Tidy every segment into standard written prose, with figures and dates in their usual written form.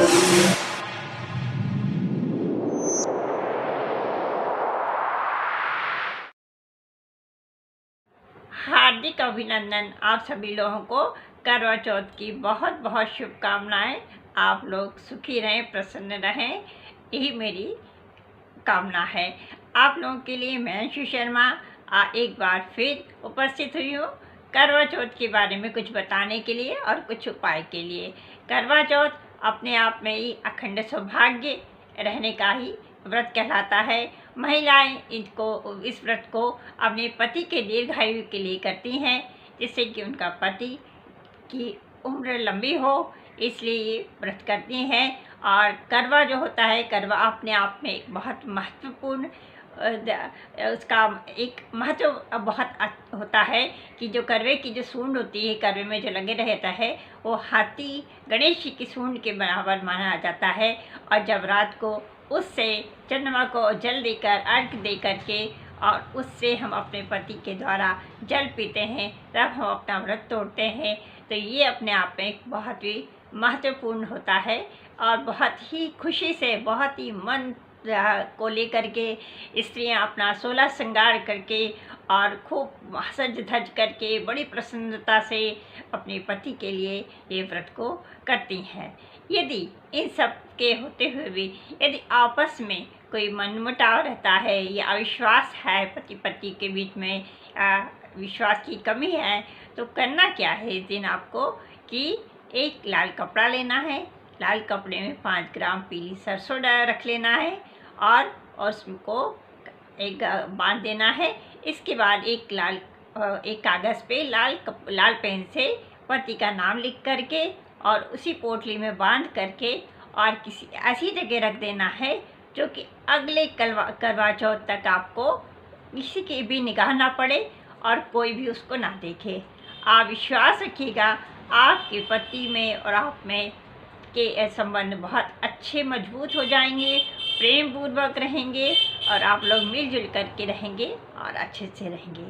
हार्दिक अभिनंदन आप सभी लोगों को करवा चौथ की बहुत बहुत शुभकामनाएं। आप लोग सुखी रहें, प्रसन्न रहें, यही मेरी कामना है। आप लोगों के लिए मैं अंशु शर्मा एक बार फिर उपस्थित हुई हूँ करवा चौथ के बारे में कुछ बताने के लिए और कुछ उपाय के लिए। करवा चौथ अपने आप में ही अखंड सौभाग्य रहने का ही व्रत कहलाता है। महिलाएं इस व्रत को अपने पति के दीर्घायु के लिए करती हैं, जिससे कि उनका पति की उम्र लंबी हो, इसलिए ये व्रत करती हैं। और करवा जो होता है, करवा अपने आप में एक बहुत महत्वपूर्ण उसका एक महत्व बहुत होता है कि जो करवे की जो सूंड होती है, करवे में जो लगे रहता है, वो हाथी गणेश जी की सूंड के बराबर माना जाता है। और जब रात को उससे चंद्रमा को जल देकर, अर्घ दे करके और उससे हम अपने पति के द्वारा जल पीते हैं, तब हम अपना व्रत तोड़ते हैं। तो ये अपने आप में बहुत ही महत्वपूर्ण होता है और बहुत ही खुशी से, बहुत ही मन को लेकर के स्त्रियां अपना 16 श्रृंगार करके और खूब सज धज करके बड़ी प्रसन्नता से अपने पति के लिए ये व्रत को करती हैं। यदि इन सब के होते हुए भी यदि आपस में कोई मनमुटाव रहता है या अविश्वास है, पति पत्नी के बीच में विश्वास की कमी है, तो करना क्या है इस दिन आपको कि एक लाल कपड़ा लेना है। लाल कपड़े में 5 ग्राम पीली सरसों रख लेना है और उसको एक बांध देना है। इसके बाद एक कागज़ पे लाल पेन से पति का नाम लिख करके और उसी पोटली में बांध करके और किसी ऐसी जगह रख देना है जो कि अगले करवा चौथ तक आपको किसी की भी निगाह ना पड़े और कोई भी उसको ना देखे। आप विश्वास रखिएगा, आपके पति में और आप में के संबंध बहुत अच्छे मजबूत हो जाएंगे, प्रेम पूर्वक रहेंगे और आप लोग मिलजुल करके रहेंगे और अच्छे से रहेंगे।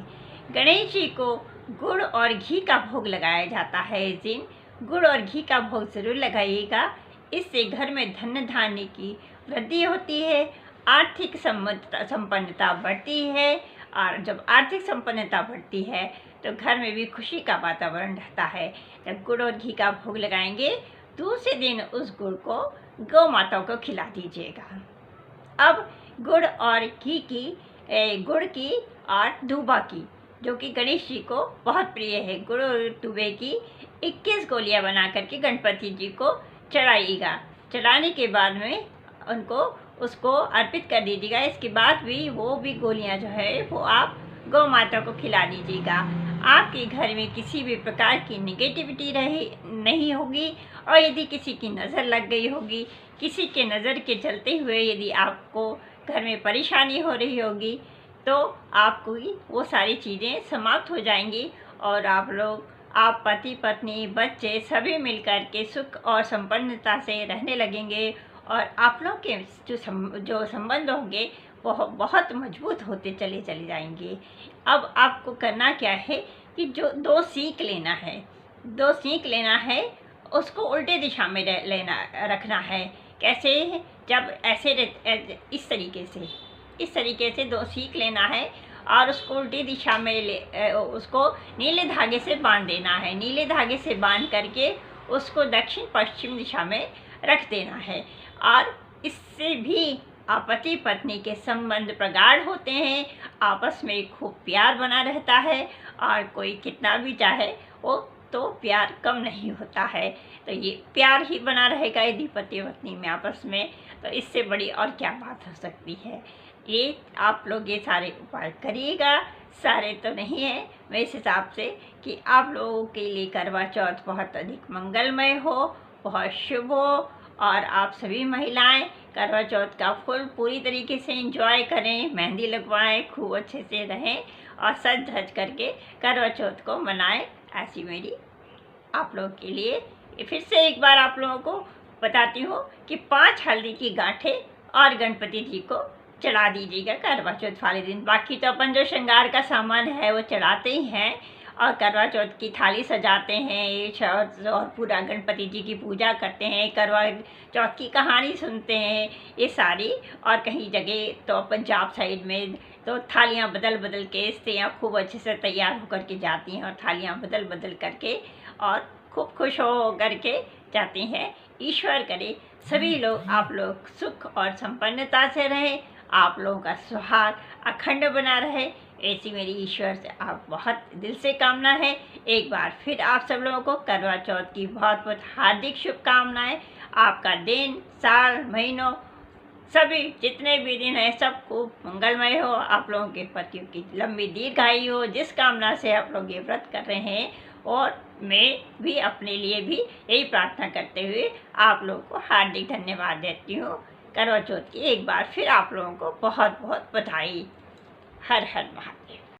गणेश जी को गुड़ और घी का भोग लगाया जाता है। इस दिन गुड़ और घी का भोग ज़रूर लगाइएगा, इससे घर में धन धान्य की वृद्धि होती है, आर्थिक संपन्नता बढ़ती है। और जब आर्थिक संपन्नता बढ़ती है तो घर में भी खुशी का वातावरण रहता है। जब गुड़ और घी का भोग लगाएंगे, दूसरे दिन उस गुड़ को गौ माताओं को खिला दीजिएगा। अब गुड़ और घी की गुड़ की और दूबा की, जो कि गणेश जी को बहुत प्रिय है, गुड़ और दूबे की 21 गोलियां बना करके गणपति जी को चढ़ाइएगा। चढ़ाने के बाद में उसको अर्पित कर दीजिएगा। इसके बाद भी वो भी गोलियां जो है वो आप गौ माता को खिला दीजिएगा। आपके घर में किसी भी प्रकार की निगेटिविटी नहीं होगी। और यदि किसी की नज़र लग गई होगी, किसी के नज़र के चलते हुए यदि आपको घर में परेशानी हो रही होगी, तो आपको वो सारी चीज़ें समाप्त हो जाएंगी और आप पति पत्नी बच्चे सभी मिलकर के सुख और संपन्नता से रहने लगेंगे और आप लोग के जो संबंध होंगे वो बहुत मजबूत होते चले जाएंगे। अब आपको करना क्या है कि जो 2 सीख लेना है, उसको उल्टे दिशा में रखना है। कैसे? जब इस तरीके से 2 सीख लेना है और उसको उल्टी दिशा में उसको नीले धागे से बांध देना है। नीले धागे से बांध करके उसको दक्षिण पश्चिम दिशा में रख देना है और इससे भी पति पत्नी के संबंध प्रगाढ़ होते हैं, आपस में खूब प्यार बना रहता है और कोई कितना भी चाहे वो तो प्यार कम नहीं होता है। तो ये प्यार ही बना रहेगा यदि पति पत्नी में आपस में, तो इससे बड़ी और क्या बात हो सकती है। ये आप लोग ये सारे उपाय करिएगा। सारे तो नहीं है, मैं इस हिसाब से कि आप लोगों के लिए करवा चौथ बहुत अधिक मंगलमय हो, बहुत शुभ हो और आप सभी महिलाएं करवा चौथ का पूरी तरीके से एंजॉय करें, मेहंदी लगवाएं, खूब अच्छे से रहें और सज धज करके करवा चौथ को मनाएं। ऐसी मेरी आप लोगों के लिए फिर से एक बार आप लोगों को बताती हूँ कि 5 हल्दी की गांठें और गणपति जी को चढ़ा दीजिएगा करवा चौथ वाले दिन। बाकी तो अपन जो श्रृंगार का सामान है वो चढ़ाते ही हैं और करवा चौथ की थाली सजाते हैं और पूरा गणपति जी की पूजा करते हैं, करवा चौथ की कहानी सुनते हैं ये सारी। और कहीं जगह तो पंजाब साइड में तो थालियाँ बदल बदल के स्त्रियाँ खूब अच्छे से तैयार होकर के जाती हैं और थालियाँ बदल बदल करके और खूब खुश हो करके जाती हैं। ईश्वर करे सभी लोग आप लोग सुख और संपन्नता से रहे, आप लोगों का सुहाग अखंड बना रहे, ऐसी मेरी ईश्वर से आप बहुत दिल से कामना है। एक बार फिर आप सब लोगों को करवा चौथ की बहुत बहुत हार्दिक शुभकामनाएं। आपका दिन, साल, महीनों सभी जितने भी दिन हैं सब खूब मंगलमय हो, आप लोगों के पतियों की लंबी दीर्घायु हो, जिस कामना से आप लोग ये व्रत कर रहे हैं। और मैं भी अपने लिए भी यही प्रार्थना करते हुए आप लोगों को हार्दिक धन्यवाद देती हूँ। करवा चौथ की एक बार फिर आप लोगों को बहुत बहुत बधाई। हर हर महादेव।